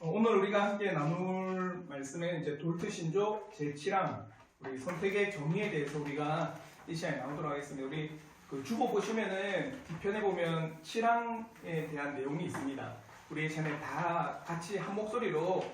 오늘 우리가 함께 나눌 말씀은 이제 돌트신조 제7항 우리 선택의 정의에 대해서 우리가 이 시간에 나누도록 하겠습니다. 우리 그 주보 보시면은 뒤편에 보면 7항에 대한 내용이 있습니다. 우리 전에 다 같이 한 목소리로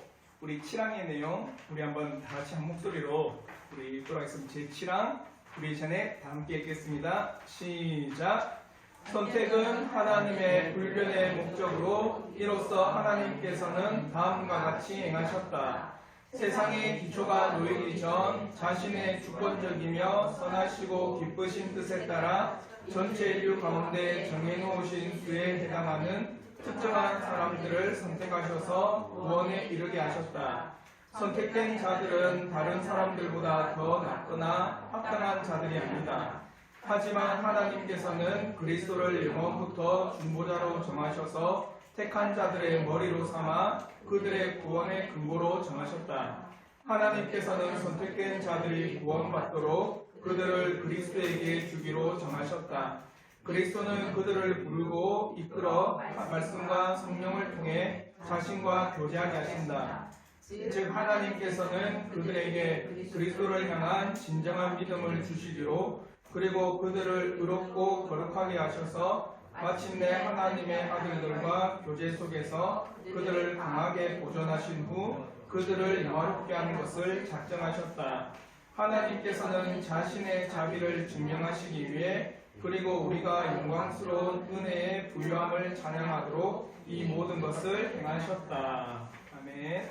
우리 7항의 내용 우리 한번 다 같이 한 목소리로 우리 읽도록 하겠습니다. 제7항 우리 전에 다 함께 읽겠습니다. 시작. 선택은 하나님의 불변의 목적으로 이로써 하나님께서는 다음과 같이 행하셨다. 세상의 기초가 놓이기 전 자신의 주권적이며 선하시고 기쁘신 뜻에 따라 전체 인류 가운데 정해놓으신 수에 해당하는 특정한 사람들을 선택하셔서 구원에 이르게 하셨다. 선택된 자들은 다른 사람들보다 더 낫거나 합당한 자들이 아니다. 하지만 하나님께서는 그리스도를 영원부터 중보자로 정하셔서 택한 자들의 머리로 삼아 그들의 구원의 근거로 정하셨다. 하나님께서는 선택된 자들이 구원받도록 그들을 그리스도에게 주기로 정하셨다. 그리스도는 그들을 부르고 이끌어 말씀과 성령을 통해 자신과 교제하게 하신다. 즉 하나님께서는 그들에게 그리스도를 향한 진정한 믿음을 주시기로 그리고 그들을 의롭고 거룩하게 하셔서 마침내 하나님의 아들들과 교제 속에서 그들을 강하게 보존하신 후 그들을 영화롭게 하는 것을 작정하셨다. 하나님께서는 자신의 자비를 증명하시기 위해 그리고 우리가 영광스러운 은혜의 부유함을 찬양하도록 이 모든 것을 행하셨다. 아멘.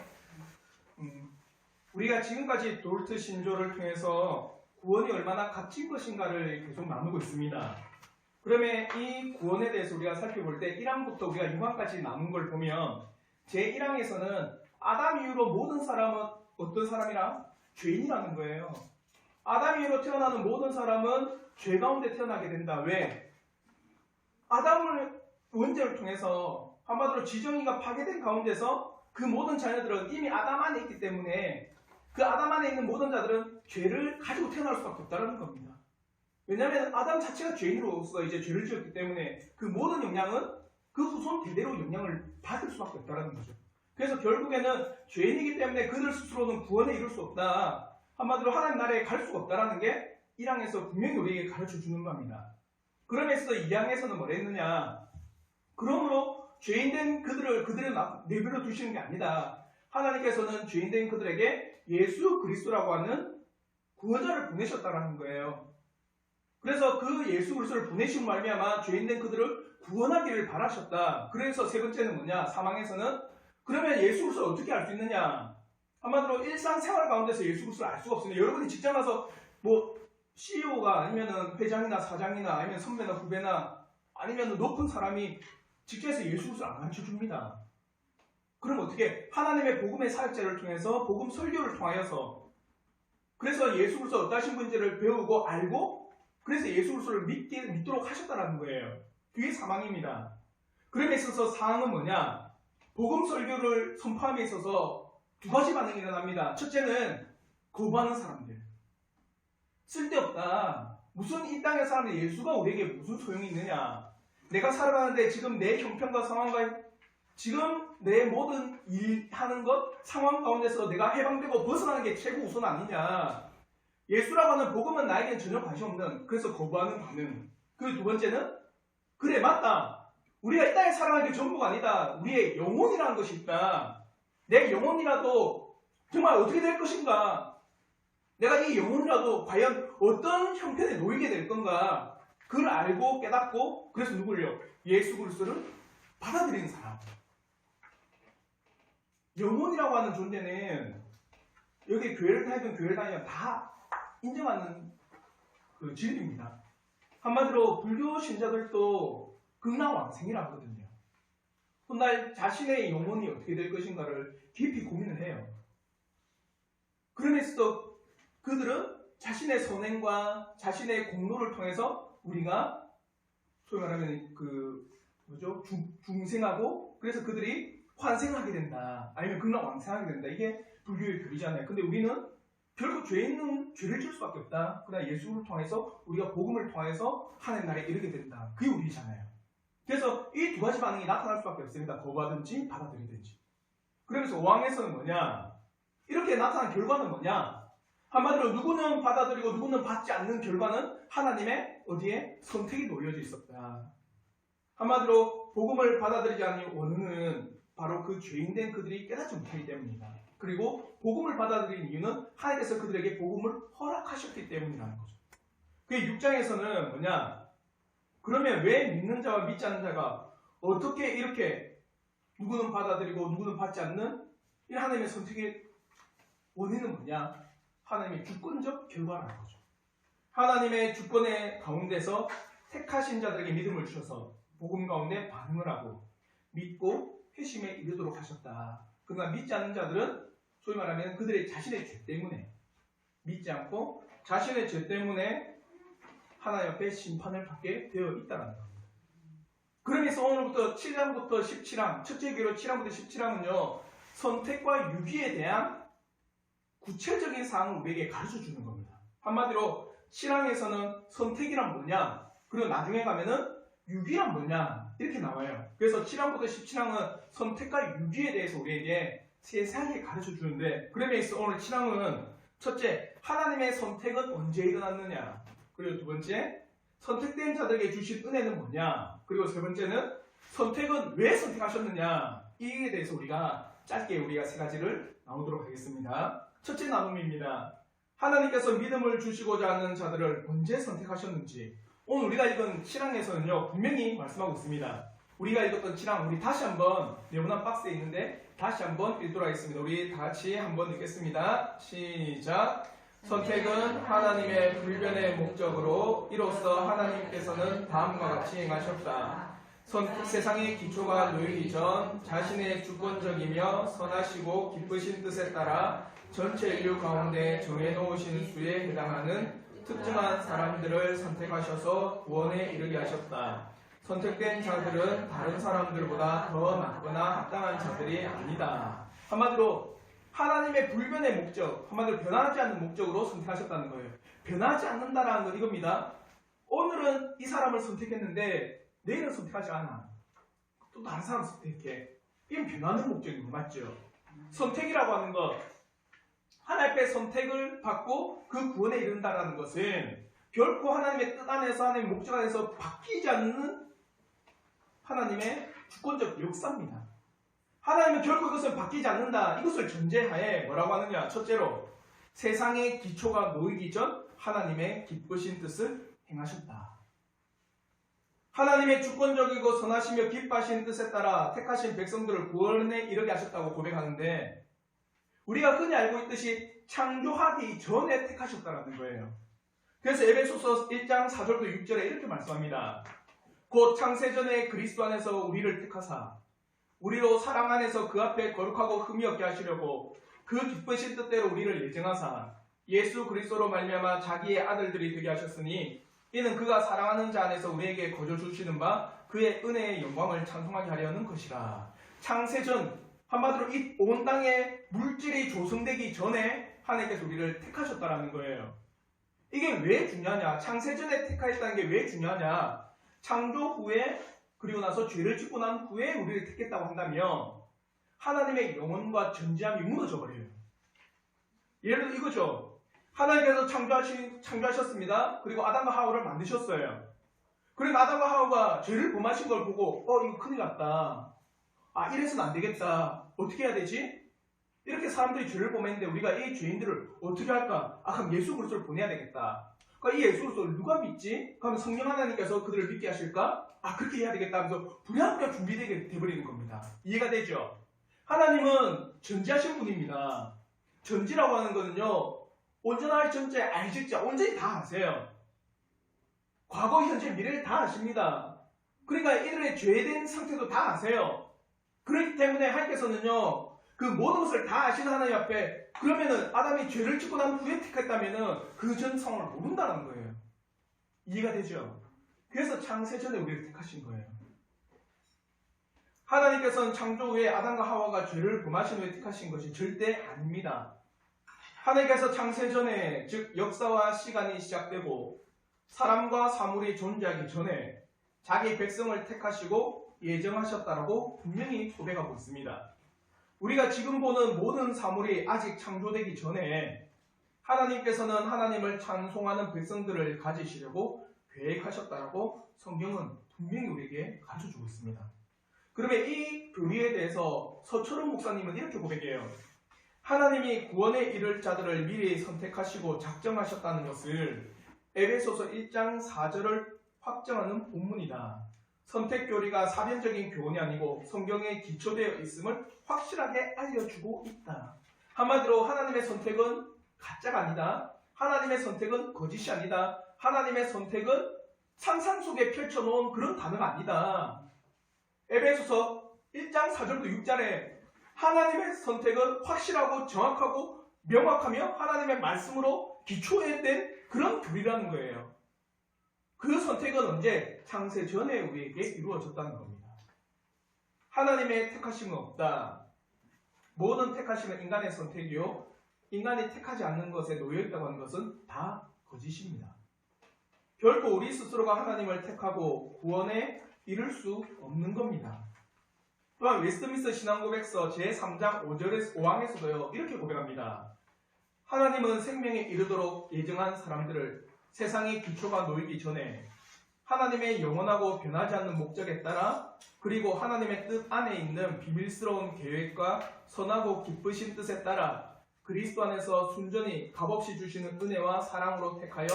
우리가 지금까지 돌트 신조를 통해서 구원이 얼마나 값진 것인가를 계속 나누고 있습니다. 그러면 이 구원에 대해서 우리가 살펴볼 때 1항부터 우리가 6항까지 나눈 걸 보면 제1항에서는 아담 이후로 모든 사람은 어떤 사람이라? 죄인이라는 거예요. 아담 이후로 태어나는 모든 사람은 죄 가운데 태어나게 된다. 왜? 아담을 원죄를 통해서 한마디로 지정의가 파괴된 가운데서 그 모든 자녀들은 이미 아담 안에 있기 때문에 그 아담 안에 있는 모든 자들은 죄를 가지고 태어날 수밖에 없다는 겁니다. 왜냐하면 아담 자체가 죄인으로서 이제 죄를 지었기 때문에 그 모든 영향은 그 후손 대대로 영향을 받을 수밖에 없다는 거죠. 그래서 결국에는 죄인이기 때문에 그들 스스로는 구원에 이룰 수 없다. 한마디로 하나님 나라에 갈 수가 없다는 게 1항에서 분명히 우리에게 가르쳐 주는 겁니다. 그러면서 2항에서는 뭘 했느냐? 그러므로 죄인된 그들을 내버려 두시는 게 아니다. 하나님께서는 죄인된 그들에게 예수 그리스도라고 하는 구원자를 보내셨다는 거예요. 그래서 그 예수 그리스도를 보내신 말미암아 죄인된 그들을 구원하기를 바라셨다. 그래서 세 번째는 뭐냐? 3항에서는 그러면 예수 그리스도를 어떻게 알 수 있느냐? 한마디로 일상생활 가운데서 예수 그리스도를 알 수가 없습니다. 여러분이 직장 가서 뭐 CEO가 아니면 회장이나 사장이나 아니면 선배나 후배나 아니면 높은 사람이 직장에서 예수 그리스도를 안 가르쳐 줍니다. 그럼 어떻게? 하나님의 복음의 사역자를 통해서 복음 설교를 통하여서 그래서 예수 그리스도 어떠신 분인지를 배우고 알고 그래서 예수 그리스도를 믿도록 하셨다는 거예요. 그게 3항입니다. 그럼에 있어서 4항은 뭐냐? 복음 설교를 선포함에 있어서 두 가지 반응이 일어납니다. 첫째는 거부하는 사람들. 쓸데없다. 무슨 이 땅의 사람들 예수가 우리에게 무슨 소용이 있느냐? 내가 살아가는데 지금 내 형편과 상황과 지금 내 모든 일하는 것, 상황 가운데서 내가 해방되고 벗어나는 게 최고 우선 아니냐. 예수라고 하는 복음은 나에겐 전혀 관심 없는, 그래서 거부하는 반응. 그 두 번째는, 그래, 맞다. 우리가 이 땅에 살아가는 게 전부가 아니다. 우리의 영혼이라는 것이 있다. 내 영혼이라도 정말 어떻게 될 것인가. 내가 이 영혼이라도 과연 어떤 형편에 놓이게 될 건가. 그걸 알고 깨닫고, 그래서 누구를요? 예수 그리스도를 받아들이는 사람. 영혼이라고 하는 존재는 여기 교회를 다니든 교회를 다니면 다 인정하는 그 진리입니다. 한마디로 불교 신자들도 극락왕생이라고 하거든요. 훗날 자신의 영혼이 어떻게 될 것인가를 깊이 고민을 해요. 그러면서도 그들은 자신의 선행과 자신의 공로를 통해서 우리가 소위 말하면 중생하고 그래서 그들이 환생하게 된다. 아니면 극락왕생하게 된다. 이게 불교의 교리잖아요. 근데 우리는 결국 죄인은 죄를 질 수밖에 없다. 그러나 예수를 통해서 우리가 복음을 통해서 하나님 나라에 이르게 된다. 그게 우리잖아요. 그래서 이 두 가지 반응이 나타날 수밖에 없습니다. 거부하든지 받아들이든지. 그러면 그래서 5항에서는 뭐냐? 이렇게 나타난 결과는 뭐냐? 한마디로 누구는 받아들이고 누구는 받지 않는 결과는 하나님의 어디에? 선택이 놓여져 있었다. 한마디로 복음을 받아들이지 않는 원인은 바로 그 죄인된 그들이 깨닫지 못하기 때문이다. 그리고 복음을 받아들인 이유는 하나님께서 그들에게 복음을 허락하셨기 때문이라는 거죠. 그 6장에서는 뭐냐? 그러면 왜 믿는 자와 믿지 않는 자가 어떻게 이렇게 누구는 받아들이고 누구는 받지 않는 이 하나님의 선택의 원인은 뭐냐? 하나님의 주권적 결과라는 거죠. 하나님의 주권의 가운데서 택하신 자들에게 믿음을 주셔서 복음 가운데 반응을 하고 믿고 회심에 이르도록 하셨다. 그러나 믿지 않는 자들은 소위 말하면 그들의 자신의 죄 때문에 믿지 않고 자신의 죄 때문에 하나님 앞에 심판을 받게 되어 있다는 겁니다. 그러면서 오늘부터 7장부터 17장, 첫째 기로 7장부터 17장은요, 선택과 유기에 대한 구체적인 사항을 우리에게 가르쳐 주는 겁니다. 한마디로 7장에서는 선택이란 뭐냐, 그리고 나중에 가면은 유기란 뭐냐, 이렇게 나와요. 그래서 7장부터 17장은 선택과 유기에 대해서 우리에게 세세하게 가르쳐 주는데, 그러면서 오늘 7장은 첫째, 하나님의 선택은 언제 일어났느냐, 그리고 두 번째, 선택된 자들에게 주신 은혜는 뭐냐, 그리고 세 번째는 선택은 왜 선택하셨느냐, 이에 대해서 우리가 짧게 세 가지를 나누도록 하겠습니다. 첫째 나눔입니다. 하나님께서 믿음을 주시고자 하는 자들을 언제 선택하셨는지 오늘 우리가 읽은 7장에서는요 분명히 말씀하고 있습니다. 우리가 읽었던 7장 우리 다시 한번 네모난 박스에 있는데 다시 한번 읽도록 하겠습니다. 우리 다 같이 한번 읽겠습니다. 시작. 선택은 하나님의 불변의 목적으로 이로써 하나님께서는 다음과 같이 행하셨다. 세상의 기초가 놓이기 전 자신의 주권적이며 선하시고 기쁘신 뜻에 따라 전체 인류 가운데 정해놓으신 수에 해당하는 특정한 사람들을 선택하셔서 구원에 이르게 하셨다. 선택된 자들은 다른 사람들보다 더 낫거나 합당한 자들이 아니다. 한마디로 하나님의 불변의 목적, 한마디로 변하지 않는 목적으로 선택하셨다는 거예요. 변하지 않는다라는 건 이겁니다. 오늘은 이 사람을 선택했는데 내일은 선택하지 않아. 또 다른 사람을 선택해. 이건 변하는 목적인 거 맞죠? 선택이라고 하는 것, 하나님 앞에 선택을 받고 그 구원에 이른다라는 것은 결코 하나님의 뜻 안에서 하나님의 목적 안에서 바뀌지 않는 하나님의 주권적 역사입니다. 하나님은 결코 이것을 바뀌지 않는다. 이것을 전제하에 뭐라고 하느냐? 첫째로 세상의 기초가 놓이기 전 하나님의 기쁘신 뜻을 행하셨다. 하나님의 주권적이고 선하시며 기뻐하신 뜻에 따라 택하신 백성들을 구원에 이르게 하셨다고 고백하는데 우리가 흔히 알고 있듯이 창조하기 전에 택하셨다는 거예요. 그래서 에베소서 1장 4절부터 6절에 이렇게 말씀합니다. 곧 창세전에 그리스도 안에서 우리를 택하사 우리로 사랑 안에서 그 앞에 거룩하고 흠이 없게 하시려고 그 기쁘신 뜻대로 우리를 예정하사 예수 그리스도로 말미암아 자기의 아들들이 되게 하셨으니 이는 그가 사랑하는 자 안에서 우리에게 거저 주시는 바 그의 은혜의 영광을 찬송하게 하려는 것이라. 창세전, 한마디로 이 온 땅에 물질이 조성되기 전에 하나님께서 우리를 택하셨다라는 거예요. 이게 왜 중요하냐? 창세전에 택하셨다는 게 왜 중요하냐? 창조 후에 그리고 나서 죄를 짓고 난 후에 우리를 택했다고 한다면 하나님의 영원과 전지함이 무너져 버려요. 예를 들어 이거죠. 하나님께서 창조하셨습니다. 그리고 아담과 하와를 만드셨어요. 그리고 아담과 하와가 죄를 범하신 걸 보고 이거 큰일 났다. 이래서는 안 되겠다. 어떻게 해야 되지? 이렇게 사람들이 죄를 범했는데 우리가 이 죄인들을 어떻게 할까? 그럼 예수 그리스도를 보내야 되겠다. 그러니까 이 예수 그리스도를 누가 믿지? 그럼 성령 하나님께서 그들을 믿게 하실까? 그렇게 해야 되겠다 하면서 부랴부랴 준비되게 돼버리는 겁니다. 이해가 되죠? 하나님은 전지하신 분입니다. 전지라고 하는 거는요. 온전할 전제, 알실자, 온전히 다 아세요. 과거, 현재, 미래를 다 아십니다. 그러니까 이들의 죄된 상태도 다 아세요. 그렇기 때문에 하나님께서는요. 그 모든 것을 다 아시는 하나님 앞에 그러면은 아담이 죄를 짓고 난 후에 택했다면은 그 전 상황을 모른다는 거예요. 이해가 되죠? 그래서 창세전에 우리를 택하신 거예요. 하나님께서는 창조 후에 아담과 하와가 죄를 범하신 후에 택하신 것이 절대 아닙니다. 하나님께서 창세전에 즉 역사와 시간이 시작되고 사람과 사물이 존재하기 전에 자기 백성을 택하시고 예정하셨다라고 분명히 고백하고 있습니다. 우리가 지금 보는 모든 사물이 아직 창조되기 전에 하나님께서는 하나님을 찬송하는 백성들을 가지시려고 계획하셨다라고 성경은 분명히 우리에게 가르쳐주고 있습니다. 그러면 이 교리에 대해서 서철원 목사님은 이렇게 고백해요. 하나님이 구원에 이를 자들을 미리 선택하시고 작정하셨다는 것을 에베소서 1장 4절을 확정하는 본문이다. 선택 교리가 사변적인 교훈이 아니고 성경에 기초되어 있음을 확실하게 알려주고 있다. 한마디로 하나님의 선택은 가짜가 아니다. 하나님의 선택은 거짓이 아니다. 하나님의 선택은 상상 속에 펼쳐놓은 그런 단어가 아니다. 에베소서 1장 4절부터 6절에 하나님의 선택은 확실하고 정확하고 명확하며 하나님의 말씀으로 기초에 된 그런 교리라는 거예요. 그 선택은 언제? 창세 전에 우리에게 이루어졌다는 겁니다. 하나님의 택하심은 없다. 모든 택하심은 인간의 선택이요. 인간이 택하지 않는 것에 놓여있다고 하는 것은 다 거짓입니다. 결코 우리 스스로가 하나님을 택하고 구원에 이룰 수 없는 겁니다. 또한 웨스트민스터 신앙고백서 제3장 5항에서도요 이렇게 고백합니다. 하나님은 생명에 이르도록 예정한 사람들을 세상의 기초가 놓이기 전에 하나님의 영원하고 변하지 않는 목적에 따라 그리고 하나님의 뜻 안에 있는 비밀스러운 계획과 선하고 기쁘신 뜻에 따라 그리스도 안에서 순전히 값없이 주시는 은혜와 사랑으로 택하여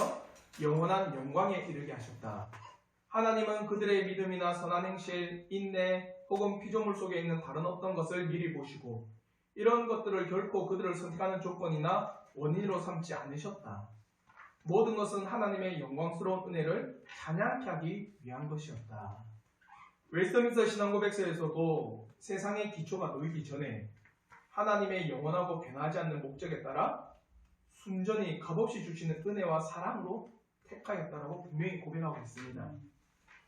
영원한 영광에 이르게 하셨다. 하나님은 그들의 믿음이나 선한 행실, 인내 혹은 피조물 속에 있는 다른 어떤 것을 미리 보시고 이런 것들을 결코 그들을 선택하는 조건이나 원인으로 삼지 않으셨다. 모든 것은 하나님의 영광스러운 은혜를 찬양케 하기 위한 것이었다. 웨스트민스터 신앙고백서에서도 세상의 기초가 놓이기 전에 하나님의 영원하고 변하지 않는 목적에 따라 순전히 값없이 주시는 은혜와 사랑으로 택하였다라고 분명히 고백하고 있습니다.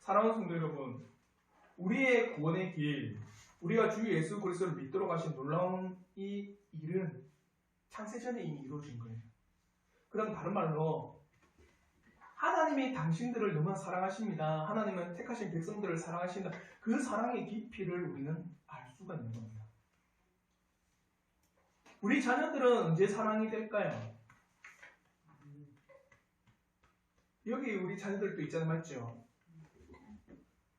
사랑하는 성도 여러분, 우리의 구원의 길, 우리가 주 예수 그리스도를 믿도록 하신 놀라운 이 일은 창세전에 이미 이루어진 거예요. 그럼 다른 말로 하나님이 당신들을 너무나 사랑하십니다. 하나님은 택하신 백성들을 사랑하신다. 그 사랑의 깊이를 우리는 알 수가 있는 겁니다. 우리 자녀들은 언제 사랑이 될까요? 여기 우리 자녀들도 있잖아요. 맞죠?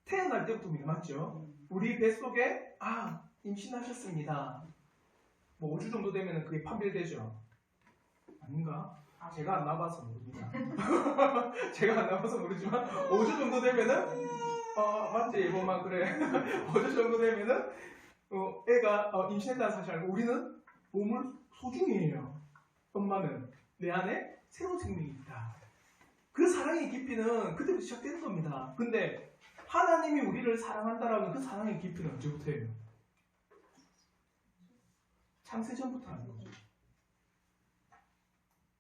태어날 때부터 맞죠? 우리 뱃속에 임신하셨습니다. 뭐 5주 정도 되면 그게 판별되죠. 아닌가? 제가 안 나봐서 모릅니다. 제가 안 나봐서 모르지만 5주 정도 되면은 맞지? 뭐만 그래. 5주 정도 되면은 애가 임신했다는 사실 알고 우리는 몸을 소중히 해요. 엄마는 내 안에 새로운 생명이 있다. 그 사랑의 깊이는 그때부터 시작되는 겁니다. 근데 하나님이 우리를 사랑한다라는 그 사랑의 깊이는 언제부터예요? 창세전부터 하는 거죠.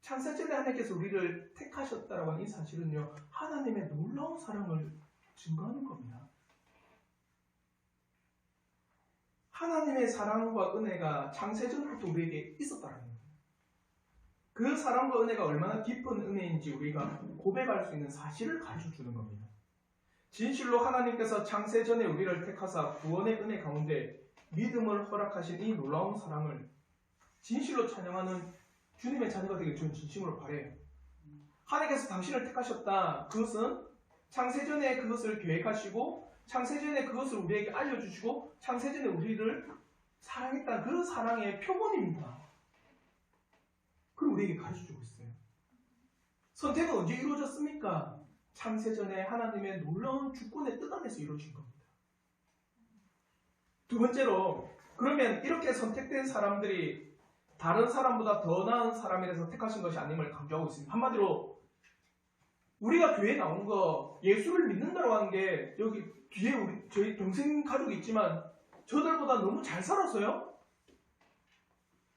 창세전에 하나님께서 우리를 택하셨다라고 하는 이 사실은요, 하나님의 놀라운 사랑을 증거하는 겁니다. 하나님의 사랑과 은혜가 창세전부터 우리에게 있었다는 겁니다. 그 사랑과 은혜가 얼마나 깊은 은혜인지 우리가 고백할 수 있는 사실을 가르쳐주는 겁니다. 진실로 하나님께서 창세전에 우리를 택하사 구원의 은혜 가운데 믿음을 허락하신 이 놀라운 사랑을 진실로 찬양하는 주님의 자녀가 되길 저는 진심으로 바라요. 하나님께서 당신을 택하셨다. 그것은 창세전에 그것을 계획하시고 창세전에 그것을 우리에게 알려주시고 창세전에 우리를 사랑했다는 그 사랑의 표본입니다. 그걸 우리에게 가르쳐주고 있어요. 선택은 언제 이루어졌습니까? 창세전에 하나님의 놀라운 주권의 뜻 안에서 이루어진 겁니다. 두 번째로, 그러면 이렇게 선택된 사람들이 다른 사람보다 더 나은 사람이라서 택하신 것이 아님을 강조하고 있습니다. 한마디로 우리가 교회에 나온 거 예수를 믿는다고 하는 게 여기 뒤에 저희 동생 가족이 있지만 저들보다 너무 잘 살아서요.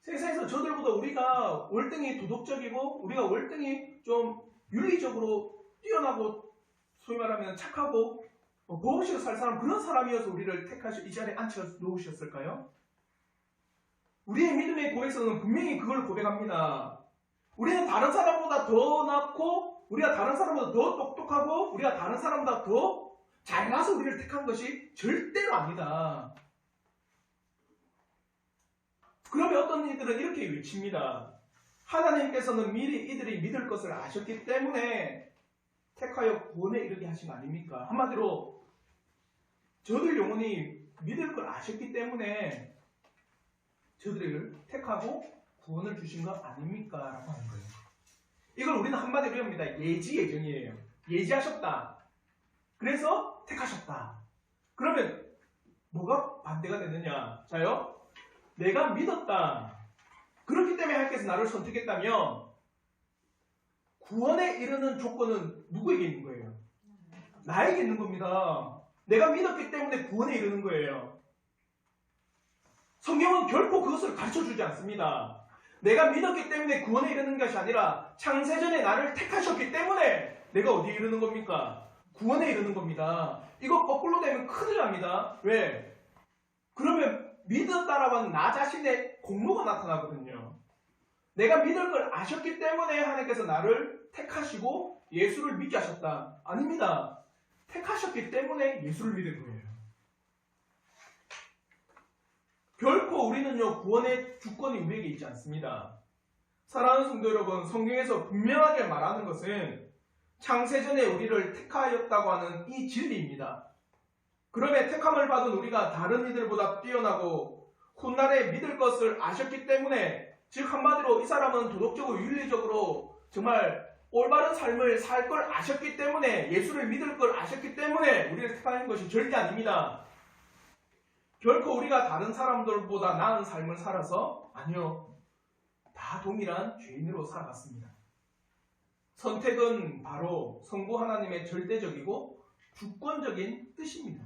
세상에서 저들보다 우리가 월등히 도덕적이고 우리가 월등히 좀 윤리적으로 뛰어나고 소위 말하면 착하고 보호시로 살 사람 그런 사람이어서 우리를 택하셔 이 자리에 앉혀 놓으셨을까요? 우리의 믿음의 고백서는 분명히 그걸 고백합니다. 우리는 다른 사람보다 더 낫고 우리가 다른 사람보다 더 똑똑하고 우리가 다른 사람보다 더 잘나서 우리를 택한 것이 절대로 아니다. 그러면 어떤 이들은 이렇게 외칩니다. 하나님께서는 미리 이들이 믿을 것을 아셨기 때문에 택하여 구원에 이르게 하신 거 아닙니까? 한마디로 저들 영혼이 믿을 걸 아셨기 때문에 저들을 택하고 구원을 주신 거 아닙니까? 라고 하는 거예요. 이걸 우리는 한마디로 합니다. 예지예정이에요. 예지하셨다. 그래서 택하셨다. 그러면 뭐가 반대가 되느냐? 자요. 내가 믿었다. 그렇기 때문에 하나님께서 나를 선택했다면 구원에 이르는 조건은 누구에게 있는 거예요? 나에게 있는 겁니다. 내가 믿었기 때문에 구원에 이르는 거예요. 성경은 결코 그것을 가르쳐주지 않습니다. 내가 믿었기 때문에 구원에 이르는 것이 아니라 창세전에 나를 택하셨기 때문에 내가 어디에 이르는 겁니까? 구원에 이르는 겁니다. 이거 거꾸로 되면 큰일 납니다. 왜? 그러면 믿었다라고 하는 나 자신의 공로가 나타나거든요. 내가 믿을 걸 아셨기 때문에 하나님께서 나를 택하시고 예수를 믿게 하셨다. 아닙니다. 택하셨기 때문에 예수를 믿은 거예요. 결코 우리는요, 구원의 주권이 우리에게 있지 않습니다. 사랑하는 성도 여러분, 성경에서 분명하게 말하는 것은 창세전에 우리를 택하였다고 하는 이 진리입니다. 그러면 택함을 받은 우리가 다른 이들보다 뛰어나고 훗날에 믿을 것을 아셨기 때문에, 즉 한마디로 이 사람은 도덕적으로 윤리적으로 정말 올바른 삶을 살 걸 아셨기 때문에, 예수를 믿을 걸 아셨기 때문에 우리를 택하는 것이 절대 아닙니다. 결코 우리가 다른 사람들보다 나은 삶을 살아서, 아니요, 다 동일한 죄인으로 살아갔습니다. 선택은 바로 성부 하나님의 절대적이고 주권적인 뜻입니다.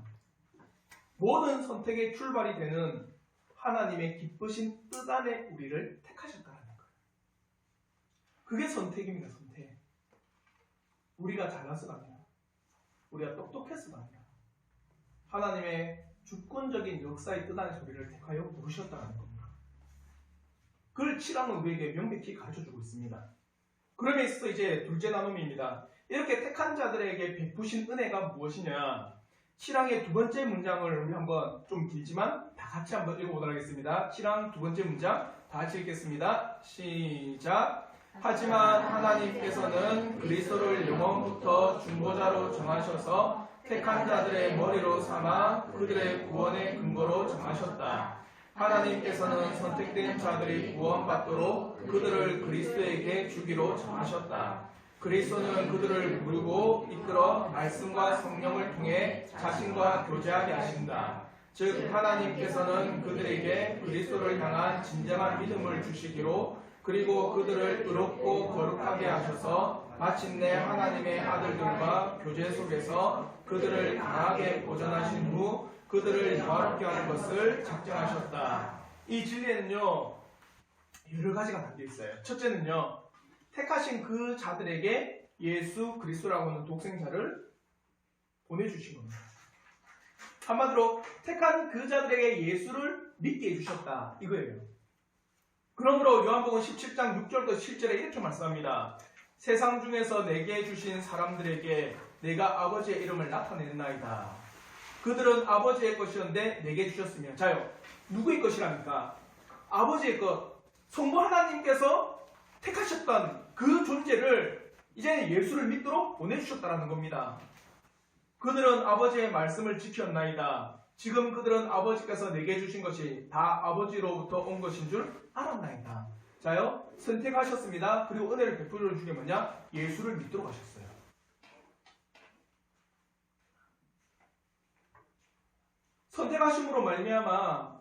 모든 선택의 출발이 되는 하나님의 기쁘신 뜻 안에 우리를 택하셨다는 거예요. 그게 선택입니다. 선택. 우리가 잘나서가 아니라, 우리가 똑똑해서가 아니라 하나님의 주권적인 역사의 뜻 안에서 우리를 택하여 부르셨다는 겁니다. 그걸 7항은 우리에게 명백히 가르쳐주고 있습니다. 그러면 있어서 이제 둘째 나눔입니다. 이렇게 택한 자들에게 베푸신 은혜가 무엇이냐? 7항의 두 번째 문장을 우리 한번 좀 길지만 다 같이 한번 읽어보도록 하겠습니다. 7항 두 번째 문장 다 같이 읽겠습니다. 시작. 하지만 하나님께서는 그리스도를 영원부터 중보자로 정하셔서 택한 자들의 머리로 삼아 그들의 구원의 근거로 정하셨다. 하나님께서는 선택된 자들이 구원받도록 그들을 그리스도에게 주기로 정하셨다. 그리스도는 그들을 부르고 이끌어 말씀과 성령을 통해 자신과 교제하게 하신다. 즉 하나님께서는 그들에게 그리스도를 향한 진정한 믿음을 주시기로, 그리고 그들을 의롭고 거룩하게 하셔서 마침내 하나님의 아들들과 교제 속에서 그들을 강하게 보존하신 후 그들을 영화롭게 하는 것을 작정하셨다. 이 진리에는요, 여러 가지가 담겨 있어요. 첫째는요, 택하신 그 자들에게 예수 그리스도라고 하는 독생자를 보내주신 겁니다. 한마디로 택한 그 자들에게 예수를 믿게 해주셨다. 이거예요. 그러므로 요한복음 17장 6절부터 7절에 이렇게 말씀합니다. 세상 중에서 내게 주신 사람들에게 내가 아버지의 이름을 나타내나이다. 그들은 아버지의 것이었는데 내게 주셨으며. 자요, 누구의 것이랍니까? 아버지의 것. 성부 하나님께서 택하셨던 그 존재를 이제는 예수를 믿도록 보내주셨다는 겁니다. 그들은 아버지의 말씀을 지켰나이다. 지금 그들은 아버지께서 내게 주신 것이 다 아버지로부터 온 것인 줄 알았나이다. 자요, 선택하셨습니다. 그리고 은혜를 베풀어 주신 게 뭐냐? 예수를 믿도록 하셨어요. 선택하심으로 말미암아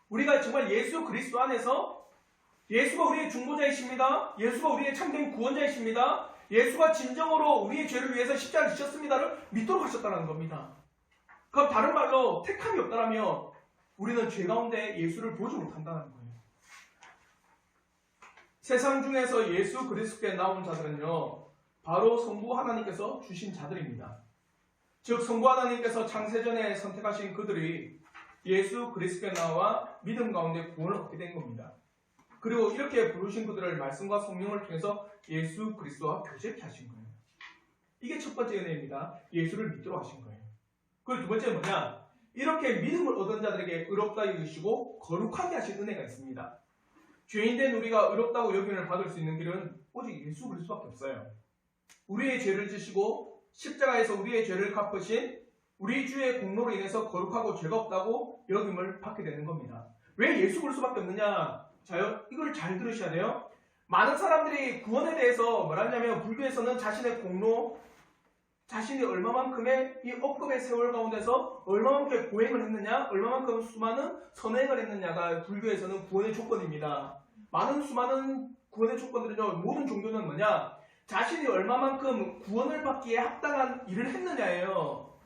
우리가 정말 예수 그리스도 안에서 예수가 우리의 중보자이십니다. 예수가 우리의 참된 구원자이십니다. 예수가 진정으로 우리의 죄를 위해서 십자가를 지셨습니다를 믿도록 하셨다는 겁니다. 그럼 다른 말로 택함이 없다면 우리는 죄 가운데 예수를 보지 못한다는 거예요. 세상 중에서 예수 그리스도께 나온 자들은요, 바로 성부 하나님께서 주신 자들입니다. 즉 성부 하나님께서 창세전에 선택하신 그들이 예수 그리스도께 나와 믿음 가운데 구원을 얻게 된 겁니다. 그리고 이렇게 부르신 그들을 말씀과 성령을 통해서 예수 그리스도와 교제케 하신 거예요. 이게 첫 번째 은혜입니다. 예수를 믿도록 하신 거예요. 그리고 두 번째는 뭐냐? 이렇게 믿음을 얻은 자들에게 의롭다 여기시고 거룩하게 하신 은혜가 있습니다. 죄인된 우리가 의롭다고 여김을 받을 수 있는 길은 오직 예수 그리스도밖에 없어요. 우리의 죄를 지시고 십자가에서 우리의 죄를 갚으신 우리 주의 공로로 인해서 거룩하고 죄가 없다고 여김을 받게 되는 겁니다. 왜 예수 그리스도밖에 없느냐? 자요, 이걸 잘 들으셔야 돼요. 많은 사람들이 구원에 대해서 뭐라냐면 불교에서는 자신의 공로, 자신이 얼마만큼의 이 억겁의 세월 가운데서 얼마만큼의 고행을 했느냐, 얼마만큼 수많은 선행을 했느냐가 불교에서는 구원의 조건입니다. 수많은 구원의 조건들은요, 모든 종교는 뭐냐? 자신이 얼마만큼 구원을 받기에 합당한 일을 했느냐예요.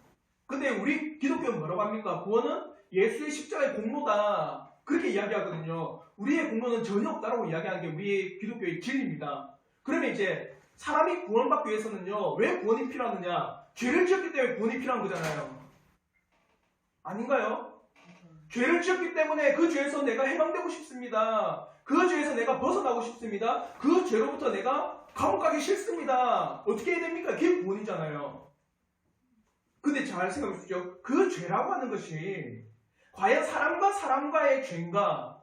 근데 우리 기독교는 뭐라고 합니까? 구원은 예수의 십자가의 공로다. 그렇게 이야기하거든요. 우리의 공로는 전혀 없다라고 이야기하는 게 우리의 기독교의 진리입니다. 그러면 이제 사람이 구원받기 위해서는요, 왜 구원이 필요하느냐? 죄를 지었기 때문에 구원이 필요한 거잖아요. 아닌가요? 죄를 지었기 때문에 그 죄에서 내가 해방되고 싶습니다. 그 죄에서 내가 벗어나고 싶습니다. 그 죄로부터 내가 감옥 가기 싫습니다. 어떻게 해야 됩니까? 그게 구원이잖아요. 근데 잘 생각해 보십시오. 그 죄라고 하는 것이 과연 사람과 사람과의 죄인가?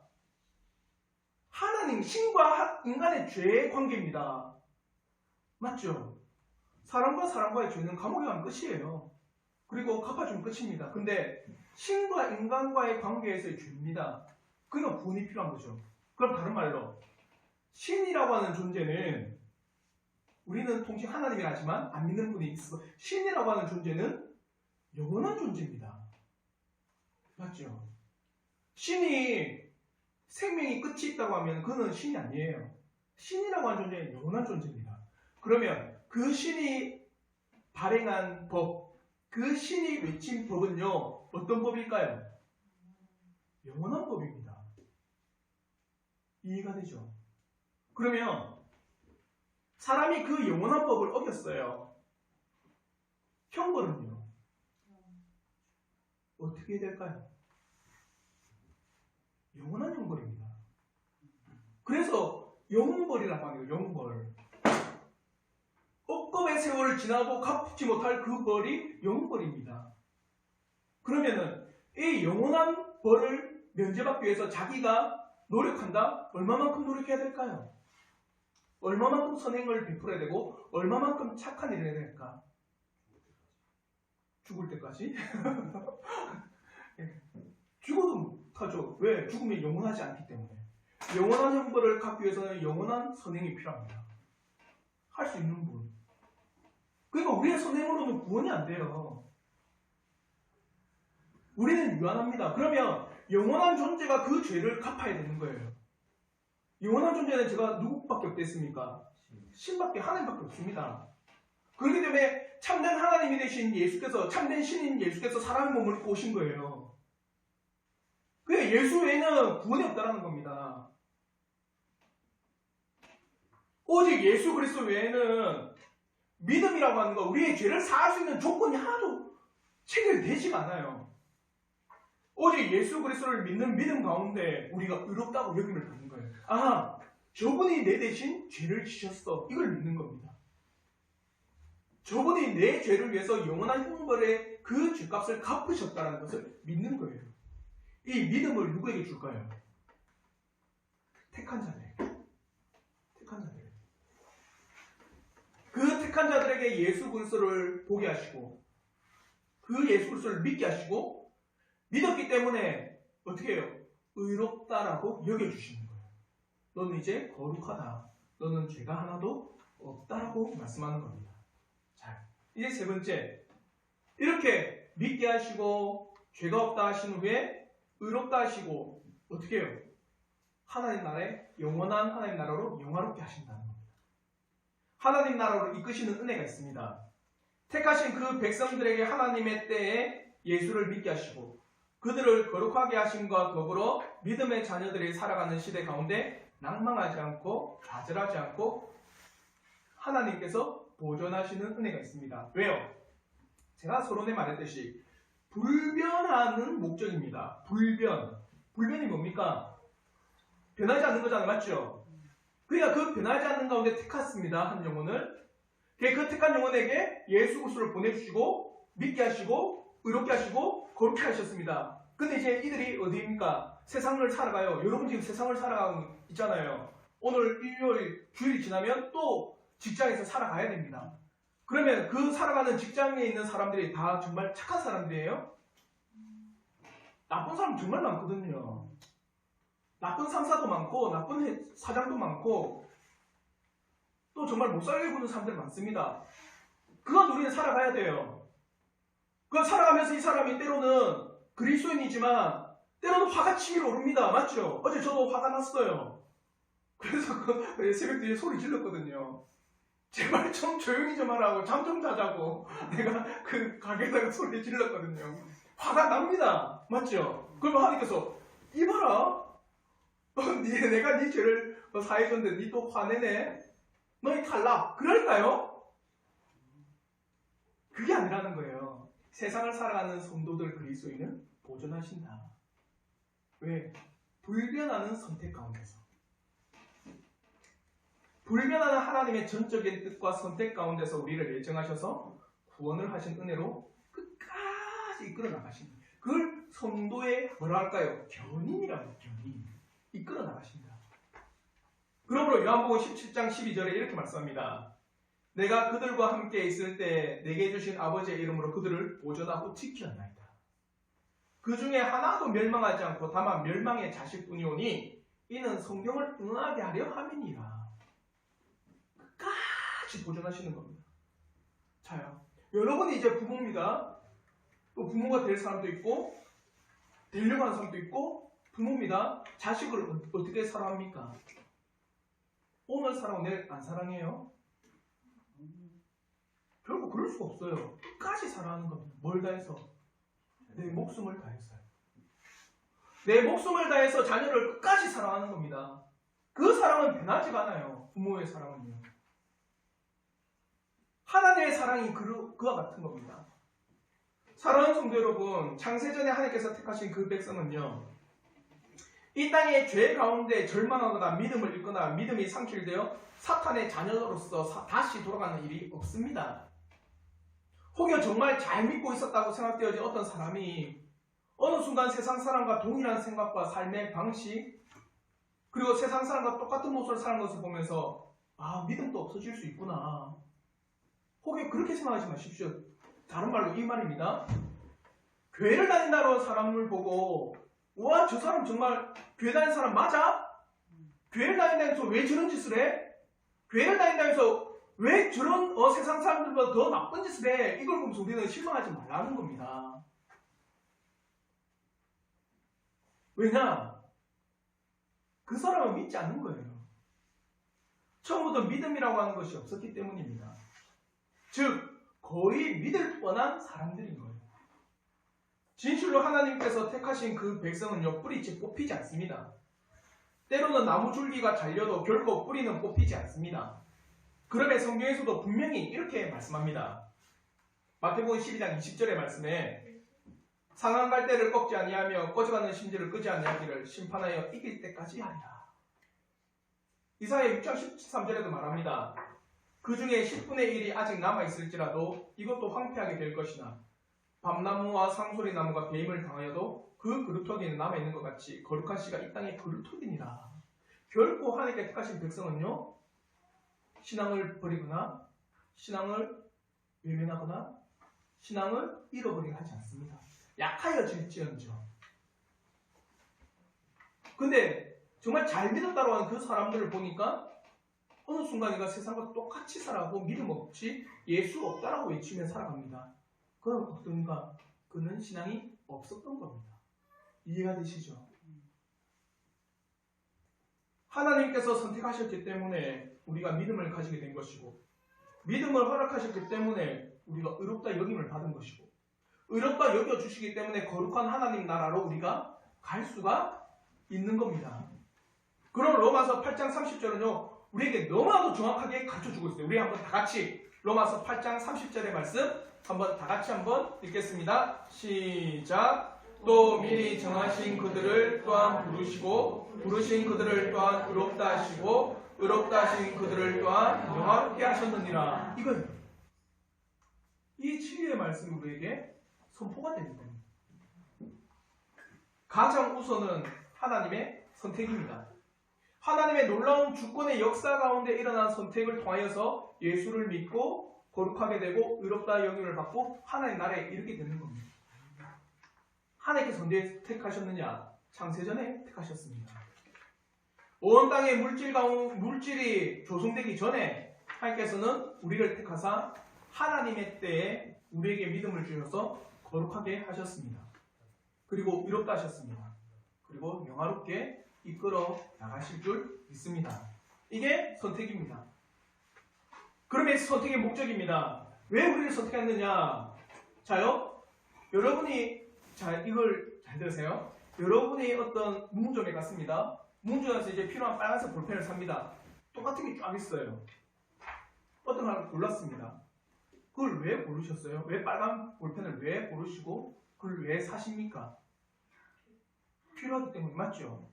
하나님, 신과 인간의 죄의 관계입니다. 맞죠? 사람과 사람과의 죄는 감옥에 가면 끝이에요. 그리고 갚아주면 끝입니다. 근데 신과 인간과의 관계에서의 죄입니다. 그러니까 구원이 필요한 거죠. 그럼 다른 말로 신이라고 하는 존재는 우리는 통칭 하나님이라 하지만 안 믿는 분이 있어. 신이라고 하는 존재는 영원한 존재입니다. 맞죠? 신이 생명이 끝이 있다고 하면 그는 신이 아니에요. 신이라고 하는 존재는 영원한 존재입니다. 그러면 그 신이 발행한 법, 그 신이 외친 법은요, 어떤 법일까요? 영원한 법입니다. 이해가 되죠? 그러면 사람이 그 영원한 법을 어겼어요. 형벌은요? 어떻게 해야 될까요? 영원한 형벌입니다. 그래서 영벌이라고 하는 거예요. 영벌. 억겁의 세월을 지나고 갚지 못할 그 벌이 영벌입니다. 그러면은 이 영원한 벌을 면제받기 위해서 자기가 노력한다? 얼마만큼 노력해야 될까요? 얼마만큼 선행을 베풀어야 되고 얼마만큼 착한 일을 해야 될까? 죽을 때까지? 죽어도 타죠. 왜? 죽으면 영원하지 않기 때문에. 영원한 형벌을 갖기 위해서는 영원한 선행이 필요합니다. 할 수 있는 분. 그러니까 우리의 선행으로는 구원이 안 돼요. 우리는 유한합니다. 그러면 영원한 존재가 그 죄를 갚아야 되는 거예요. 영원한 존재는 제가 누구밖에 없겠습니까? 신밖에, 하나님밖에 없습니다. 그렇기 때문에 참된 하나님이 되신 예수께서, 참된 신인 예수께서 사람의 몸을 입고 오신 거예요. 그게 예수 외에는 구원이 없다는 겁니다. 오직 예수 그리스도 외에는 믿음이라고 하는 거, 우리의 죄를 사할 수 있는 조건이 하나도 체결되지가 않아요. 오직 예수 그리스도를 믿는 믿음 가운데 우리가 의롭다고 여김을 받는 거예요. 아, 저분이 내 대신 죄를 지셨어. 이걸 믿는 겁니다. 저분이 내 죄를 위해서 영원한 형벌의 그 죄값을 갚으셨다는 것을 믿는 거예요. 이 믿음을 누구에게 줄까요? 택한 자들에게. 택한 자들에게. 그 택한 자들에게 예수 그리스도를 보게 하시고 그 예수 그리스도를 믿게 하시고 믿었기 때문에 어떻게 해요? 의롭다라고 여겨주시는 거예요. 너는 이제 거룩하다. 너는 죄가 하나도 없다라고 말씀하는 겁니다. 자, 이제 세 번째. 이렇게 믿게 하시고 죄가 없다 하신 후에 의롭다 하시고 어떻게 해요? 하나님 나라에 영원한 하나님 나라로 영화롭게 하신다는 겁니다. 하나님 나라로 이끄시는 은혜가 있습니다. 택하신 그 백성들에게 하나님의 때에 예수를 믿게 하시고 그들을 거룩하게 하심과 더불어 믿음의 자녀들이 살아가는 시대 가운데 낭망하지 않고 좌절하지 않고 하나님께서 보존하시는 은혜가 있습니다. 왜요? 제가 서론에 말했듯이 불변하는 목적입니다. 불변이 뭡니까? 변하지 않는 거잖아요. 맞죠? 그러니까 그 변하지 않는 가운데 택했습니다. 한 영혼을. 그 택한 영혼에게 예수 그리스도를 보내주시고 믿게 하시고 의롭게 하시고 그렇게 하셨습니다. 근데 이제 이들이 어디입니까? 세상을 살아가요. 여러분 지금 세상을 살아가고 있잖아요. 오늘 일요일, 주일이 지나면 또 직장에서 살아가야 됩니다. 그러면 그 살아가는 직장에 있는 사람들이 다 정말 착한 사람들이에요? 나쁜 사람 정말 많거든요. 나쁜 상사도 많고 나쁜 사장도 많고 또 정말 못 살게 구는 사람들 많습니다. 그건 우리는 살아가야 돼요. 그건 살아가면서 이 사람이 때로는 그리스도인이지만 때로는 화가 치밀어 오릅니다. 맞죠? 어제 저도 화가 났어요. 그래서 새벽 뒤에 소리 질렀거든요. 제발 좀 조용히 좀 하라고, 잠 좀 자자고 내가 그 가게에다가 소리 질렀거든요. 화가 납니다. 맞죠? 그러면 하나님께서 이봐라, 내가 네 죄를 사해줬는데 니 또 화내네? 너희 탈락. 그럴까요? 그게 아니라는 거예요. 세상을 살아가는 성도들 그리스도인은 보존하신다. 왜? 불변하는 선택 가운데서. 불변하는 하나님의 전적인 뜻과 선택 가운데서 우리를 예정하셔서 구원을 하신 은혜로 끝까지 이끌어 나가십니다. 그걸 성도의 뭐라 할까요? 견인이라고. 견인. 이끌어 나가십니다. 그러므로 요한복음 17장 12절에 이렇게 말씀합니다. 내가 그들과 함께 있을 때 내게 주신 아버지의 이름으로 그들을 보존하고 지켰나이다. 그 중에 하나도 멸망하지 않고 다만 멸망의 자식뿐이오니 이는 성경을 응하게 하려 함이니라. 끝까지 보존하시는 겁니다. 자요, 여러분이 이제 부모입니다. 또 부모가 될 사람도 있고 되려고 하는 사람도 있고 부모입니다. 자식을 어떻게 사랑합니까? 오늘 사랑하고 내일 안 사랑해요? 결국 그럴 수가 없어요. 끝까지 사랑하는 겁니다. 뭘 다해서? 내 목숨을 다해서요. 내 목숨을 다해서 자녀를 끝까지 사랑하는 겁니다. 그 사랑은 변하지가 않아요. 부모의 사랑은요. 하나님의 사랑이 그와 같은 겁니다. 사랑하는 성도 여러분, 창세전에 하나님께서 택하신 그 백성은요, 이 땅의 죄 가운데 절망하거나 믿음을 잃거나 믿음이 상실되어 사탄의 자녀로서 다시 돌아가는 일이 없습니다. 혹여 정말 잘 믿고 있었다고 생각되어진 어떤 사람이 어느 순간 세상 사람과 동일한 생각과 삶의 방식, 그리고 세상 사람과 똑같은 모습을 사는 것을 보면서 믿음도 없어질 수 있구나. 혹여 그렇게 생각하지 마십시오. 다른 말로 이 말입니다. 교회를 다닌다는 사람을 보고 와, 저 사람 정말 교회 다니는 사람 맞아? 교회를 다닌다면서 왜 저런 짓을 해? 교회를 다닌다면서 왜 저런 세상 사람들보다 더 나쁜 짓을 해? 이걸 보면서 우리는 실망하지 말라는 겁니다. 왜냐? 그 사람을 믿지 않는 거예요. 처음부터 믿음이라고 하는 것이 없었기 때문입니다. 즉, 거의 믿을 뻔한 사람들인 거예요. 진실로 하나님께서 택하신 그 백성은요, 뿌리째 뽑히지 않습니다. 때로는 나무 줄기가 잘려도 결코 뿌리는 뽑히지 않습니다. 그러면 성경에서도 분명히 이렇게 말씀합니다. 마태복음 12장 20절의 말씀에 상한 갈대를 꺾지 아니하며 꺼져가는 심지를 끄지 아니하기를 심판하여 이길 때까지 하리라. 이사야 6장 13절에도 말합니다. 그 중에 10분의 1이 아직 남아있을지라도 이것도 황폐하게 될 것이나 밤나무와 상소리나무가 배임을 당하여도 그 그루터기는 남아있는 것 같이 거룩한 씨가 이 땅에 그루터기니라. 결코 하나님께 택하신 백성은요, 신앙을 버리거나 신앙을 외면하거나 신앙을 잃어버리게 하지 않습니다. 약하여질지언정. 근데 정말 잘 믿었다고 하는 그 사람들을 보니까 어느 순간인가 세상과 똑같이 살아가고 믿음 없이 예수 없다라고 외치며 살아갑니다. 그럼 어떤가? 그는 신앙이 없었던 겁니다. 이해가 되시죠? 하나님께서 선택하셨기 때문에 우리가 믿음을 가지게 된 것이고, 믿음을 허락하셨기 때문에 우리가 의롭다 여김을 받은 것이고, 의롭다 여겨주시기 때문에 거룩한 하나님 나라로 우리가 갈 수가 있는 겁니다. 그럼 로마서 8장 30절은요, 우리에게 너무나도 정확하게 가르쳐주고 있어요. 우리 한번 다 같이 로마서 8장 30절의 말씀 한번 다 같이 한번 읽겠습니다. 시작. 또 미리 정하신 그들을 또한 부르시고 부르신 그들을 또한 의롭다 하시고 의롭다 하신 그들을 또한 영화롭게 하셨느니라. 이거예요. 이 진리의 말씀이 우리에게 선포가 되는 겁니다. 가장 우선은 하나님의 선택입니다. 하나님의 놀라운 주권의 역사 가운데 일어난 선택을 통하여서 예수를 믿고 거룩하게 되고 의롭다 여김을 받고 하나님 나라에 이르게 되는 겁니다. 하나님께서 언제 택하셨느냐? 창세전에 택하셨습니다. 온 땅의 물질이 조성되기 전에 하나님께서는 우리를 택하사 하나님의 때에 우리에게 믿음을 주셔서 거룩하게 하셨습니다. 그리고 의롭다 하셨습니다. 그리고 영화롭게 이끌어 나가실 줄 믿습니다. 이게 선택입니다. 그러면 선택의 목적입니다. 왜 우리를 선택했느냐? 자요, 여러분이 이걸 잘 들으세요. 여러분이 어떤 문구점에 갔습니다. 문구점에서 이제 필요한 빨간색 볼펜을 삽니다. 똑같은 게 쫙 있어요. 어떤 하나를 골랐습니다. 그걸 왜 고르셨어요? 왜 빨간 볼펜을 왜 고르시고 그걸 왜 사십니까? 필요하기 때문에. 맞죠?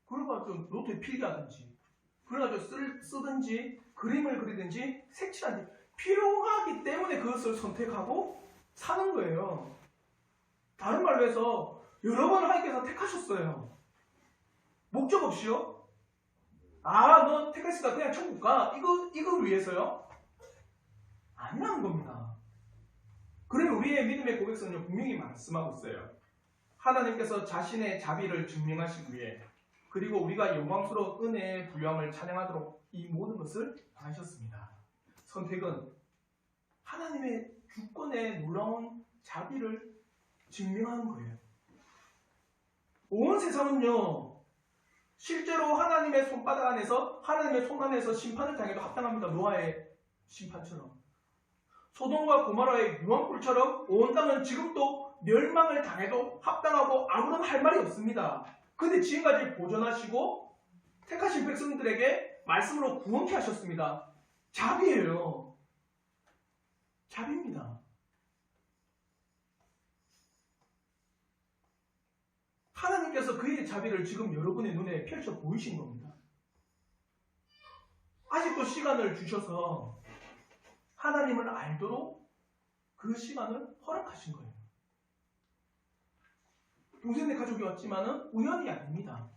그래가지고 노트에 필기하든지 그래가지고 쓰든지 그림을 그리든지 색칠하든지 필요하기 때문에 그것을 선택하고 사는 거예요. 다른 말로 해서 여러분을 하나님께서 택하셨어요. 목적 없이요? 너 택했으니까 그냥 천국 가. 이걸 위해서요? 아니라는 겁니다. 그러면 우리의 믿음의 고백서는 분명히 말씀하고 있어요. 하나님께서 자신의 자비를 증명하시기 위해 그리고 우리가 영광스러운 은혜의 부유함을 찬양하도록 이 모든 것을 하셨습니다. 선택은 하나님의 주권의 놀라운 자비를 증명하는 거예요. 온 세상은요, 실제로 하나님의 손바닥 안에서, 하나님의 손 안에서 심판을 당해도 합당합니다. 노아의 심판처럼. 소돔과 고모라의 유황불처럼 온 땅은 지금도 멸망을 당해도 합당하고 아무런 할 말이 없습니다. 근데 지금까지 보존하시고 택하신 백성들에게 말씀으로 구원케 하셨습니다. 자비예요. 자비입니다. 하나님께서 그의 자비를 지금 여러분의 눈에 펼쳐 보이신 겁니다. 아직도 시간을 주셔서 하나님을 알도록 그 시간을 허락하신 거예요. 동생네 가족이 왔지만은 우연이 아닙니다.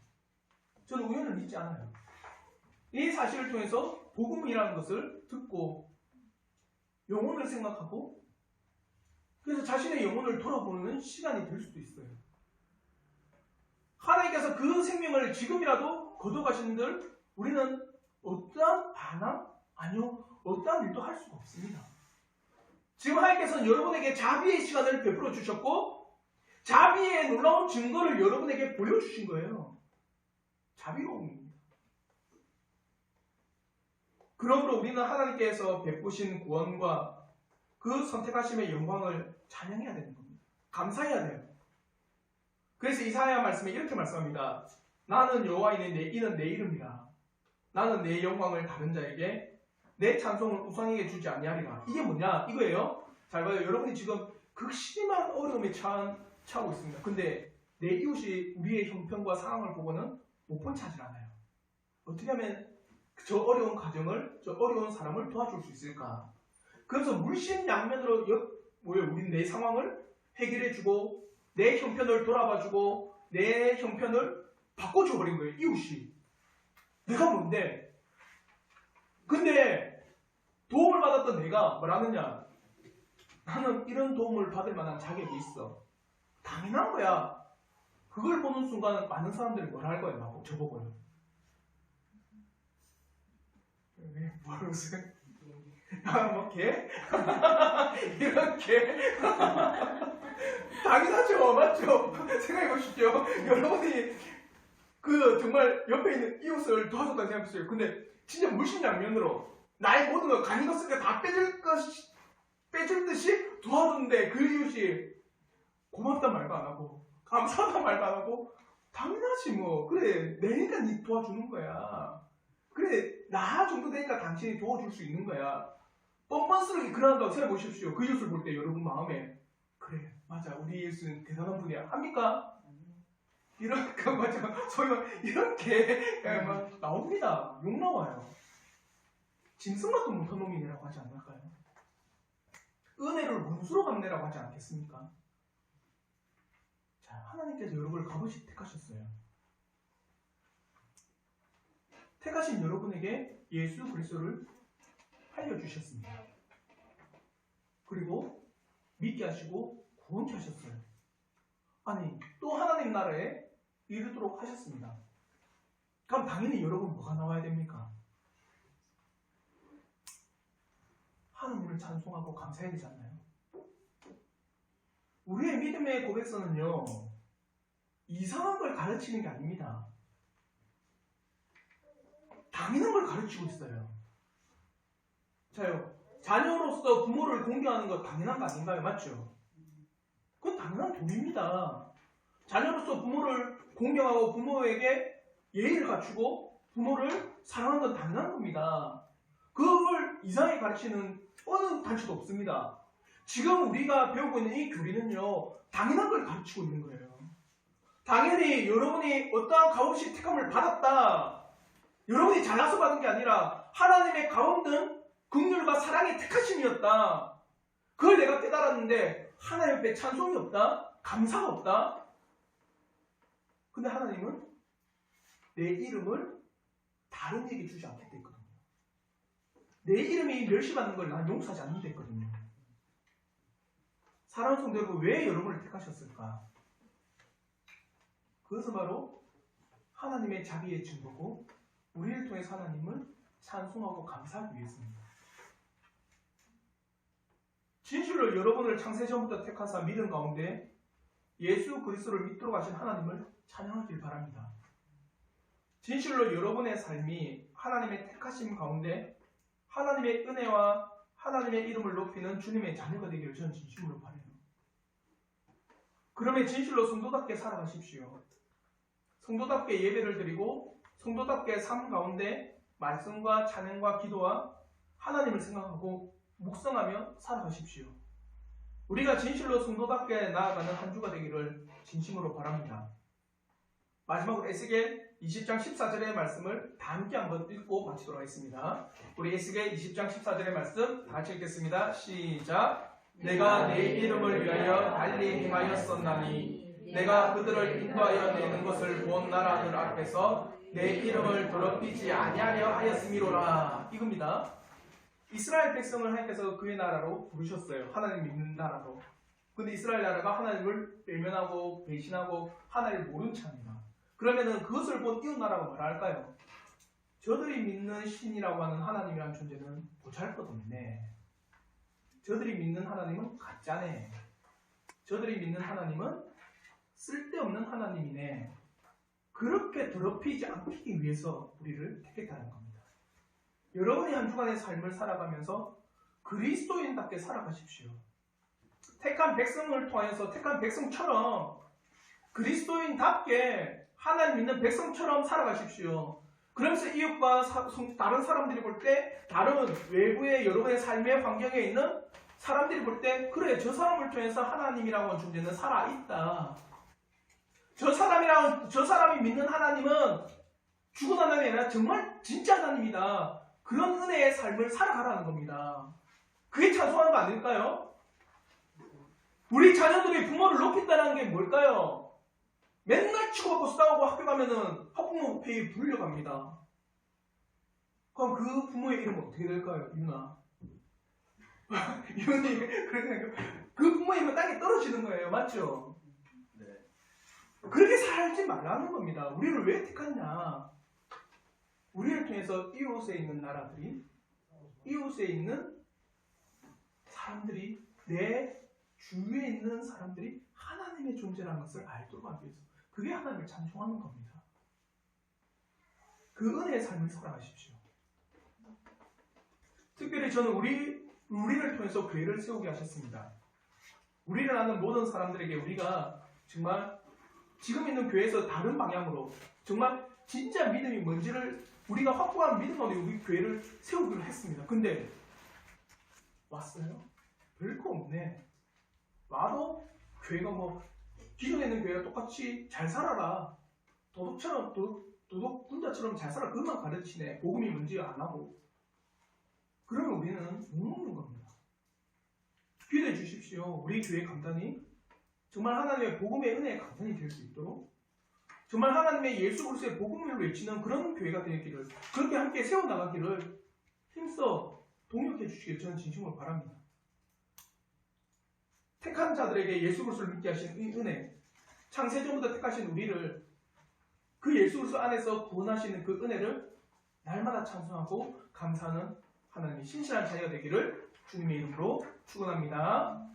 저는 우연을 믿지 않아요. 이 사실을 통해서 복음이라는 것을 듣고 영혼을 생각하고 그래서 자신의 영혼을 돌아보는 시간이 될 수도 있어요. 하나님께서 그 생명을 지금이라도 거둬가시는들 우리는 어떠한 반항? 아니요. 어떠한 일도 할 수가 없습니다. 지금 하나님께서는 여러분에게 자비의 시간을 베풀어 주셨고 자비의 놀라운 증거를 여러분에게 보여주신 거예요. 자비로움입니다. 그러므로 우리는 하나님께서 베푸신 구원과 그 선택하심의 영광을 찬양해야 되는 겁니다. 감사해야 돼요. 그래서 이사야 말씀에 이렇게 말씀합니다. 나는 여호와이니 이는 내 이름이라. 나는 내 영광을 다른 자에게 내 찬송을 우상에게 주지 아니하리라. 이게 뭐냐? 이거예요. 잘 봐요. 여러분이 지금 극심한 어려움에 처하고 있습니다. 근데 내 이웃이 우리의 형편과 상황을 보고는 못 본차질 않아요. 어떻게 하면 저 어려운 가정을, 저 어려운 사람을 도와줄 수 있을까? 그래서 물심양면으로 우리 내 상황을 해결해주고 내 형편을 돌아봐주고 내 형편을 바꿔줘버린 거예요. 이웃이. 내가 뭔데? 근데 도움을 받았던 내가 뭐라느냐? 나는 이런 도움을 받을 만한 자격이 있어. 당연한 거야. 그걸 보는 순간 많은 사람들이 뭐라 할 거예요? 막 저보고요. 뭐라고 써요? 뭐 개? 이렇게? 당연하죠. 맞죠? 생각해 보십시오. 여러분이 정말 옆에 있는 이웃을 도와줬다고 생각했어요. 근데 진짜 물심양면으로 나의 모든 걸 가진 것을 다 빼줄 듯이 도와줬는데 그 이웃이 고맙단 말도 안 하고 감사하단 말도 안 하고 당연하지 뭐. 그래 내니까 니 도와주는 거야. 그래 나 정도 되니까 당신이 도와줄 수 있는 거야. 뻔뻔스럽게 그런다고 생각해 보십시오. 그 이웃을 볼 때 여러분 마음에 그래 맞아 우리 이웃은 대단한 분이야 합니까? 이렇게 맞아 소위 말 이렇게 막 나옵니다. 욕 나와요. 짐승만도 못한 놈이라고 하지 않을까요? 은혜를 원수로 갚내라고 하지 않겠습니까? 자, 하나님께서 여러분을 값없이 택하셨어요. 택하신 여러분에게 예수 그리스도를 알려주셨습니다. 그리고 믿게 하시고 구원케 하셨어요. 아니, 또 하나님 나라에 이르도록 하셨습니다. 그럼 당연히 여러분 뭐가 나와야 됩니까? 하나님을 찬송하고 감사해야 되잖아요. 우리의 믿음의 고백서는요, 이상한 걸 가르치는 게 아닙니다. 당연한 걸 가르치고 있어요. 자요, 자녀로서 부모를 공경하는 거 당연한 거 아닌가요? 맞죠? 그건 당연한 도리입니다. 자녀로서 부모를 공경하고 부모에게 예의를 갖추고 부모를 사랑하는 건 당연한 겁니다. 그걸 이상하게 가르치는 어느 단체도 없습니다. 지금 우리가 배우고 있는 이 교리는요, 당연한 걸 가르치고 있는 거예요. 당연히 여러분이 어떠한 값없이 택함을 받았다. 여러분이 잘나서 받은 게 아니라 하나님의 가운데 긍휼과 사랑의 택하심이었다. 그걸 내가 깨달았는데 하나님 옆에 찬송이 없다? 감사가 없다? 근데 하나님은 내 이름을 다른 얘기 주지 않겠다 했거든요. 내 이름이 멸시받는 걸 난 용서하지 않는다 했거든요. 사랑하는 성도 여러분, 왜 여러분을 택하셨을까? 그것은 바로 하나님의 자비의 증거고 우리를 통해서 하나님을 찬송하고 감사하기 위해서입니다. 진실로 여러분을 창세전부터 택하사 믿음 가운데 예수 그리스도를 믿도록 하신 하나님을 찬양하길 바랍니다. 진실로 여러분의 삶이 하나님의 택하심 가운데 하나님의 은혜와 하나님의 이름을 높이는 주님의 자녀가 되기를 저는 진심으로 바라요. 그러면 진실로 성도답게 살아가십시오. 성도답게 예배를 드리고 성도답게 삶 가운데 말씀과 찬양과 기도와 하나님을 생각하고 묵상하며 살아가십시오. 우리가 진실로 성도답게 나아가는 한 주가 되기를 진심으로 바랍니다. 마지막으로 에스겔 20장 14절의 말씀을 다 함께 한번 읽고 마치도록 하겠습니다. 우리 에스겔 20장 14절의 말씀 다 같이 읽겠습니다. 시작. 내가 내 이름을 위하여 달리 행하였었나니 내가 그들을 인도하여 내는 것을 본 나라들 앞에서 내 이름을 더럽히지 아니하려 하였음이로라. 이겁니다. 이스라엘 백성을 하나님께서 그의 나라로 부르셨어요. 하나님 믿는 나라로. 근데 이스라엘 나라가 하나님을 외면하고 배신하고 하나님을 모른 채입니다. 그러면은 그것을 본 이웃 나라가 뭐라 할까요? 저들이 믿는 신이라고 하는 하나님이라는 존재는 보잘것없네. 저들이 믿는 하나님은 가짜네. 저들이 믿는 하나님은 쓸데없는 하나님이네. 그렇게 더럽히지 않기 위해서 우리를 택했다는 겁니다. 여러분이 한 주간의 삶을 살아가면서 그리스도인답게 살아가십시오. 택한 백성을 통해서 택한 백성처럼 그리스도인답게 하나님 믿는 백성처럼 살아가십시오. 그러면서 이웃과 다른 사람들이 볼 때, 다른 외부의 여러분의 삶의 환경에 있는 사람들이 볼 때, 그래, 저 사람을 통해서 하나님이라고 하는 존재는 살아있다. 저 사람이 믿는 하나님은 죽은 하나님이 아니라 정말 진짜 하나님이다. 그런 은혜의 삶을 살아가라는 겁니다. 그게 찬송하는 거 아닐까요? 우리 자녀들이 부모를 높인다는 게 뭘까요? 맨날 치고받고 싸우고 학교 가면은 학부모 회의 불려갑니다. 그럼 그 부모의 이름은 어떻게 될까요? 유나. 유니, 그 부모의 이름은 땅에 떨어지는 거예요. 맞죠? 네. 그렇게 살지 말라는 겁니다. 우리를 왜 택했냐? 우리를 통해서 이웃에 있는 나라들이, 이웃에 있는 사람들이, 내 주위에 있는 사람들이 하나님의 존재라는 것을 알도록 하기 위해서. 그게 하나님을 찬송하는 겁니다. 그 은혜의 삶을 살아가십시오. 특별히 저는 우리를 통해서 교회를 세우게 하셨습니다. 우리를 아는 모든 사람들에게 우리가 정말 지금 있는 교회에서 다른 방향으로 정말 진짜 믿음이 뭔지를 우리가 확고한 믿음으로 우리 교회를 세우기로 했습니다. 근데 왔어요? 별거 없네. 와도 교회가 뭐 기존에 있는 교회가 똑같이 잘 살아라. 도둑 군자처럼 잘 살아. 그것만 가르치네. 복음이 뭔지 안 하고. 그러면 우리는 못 먹는 겁니다. 기도해 주십시오. 우리 교회 간단히 정말 하나님의 복음의 은혜의 강산이 될 수 있도록 정말 하나님의 예수 그리스도의 복음을 외치는 그런 교회가 되기를 그렇게 함께 세워나가기를 힘써 동역해 주시길 저는 진심으로 바랍니다. 택한 자들에게 예수 그리스도를 믿게 하신 이 은혜 창세전부터 택하신 우리를 그 예수 그리스도 안에서 구원하시는 그 은혜를 날마다 찬송하고 감사하는 하나님의 신실한 자녀가 되기를 주님의 이름으로 축원합니다.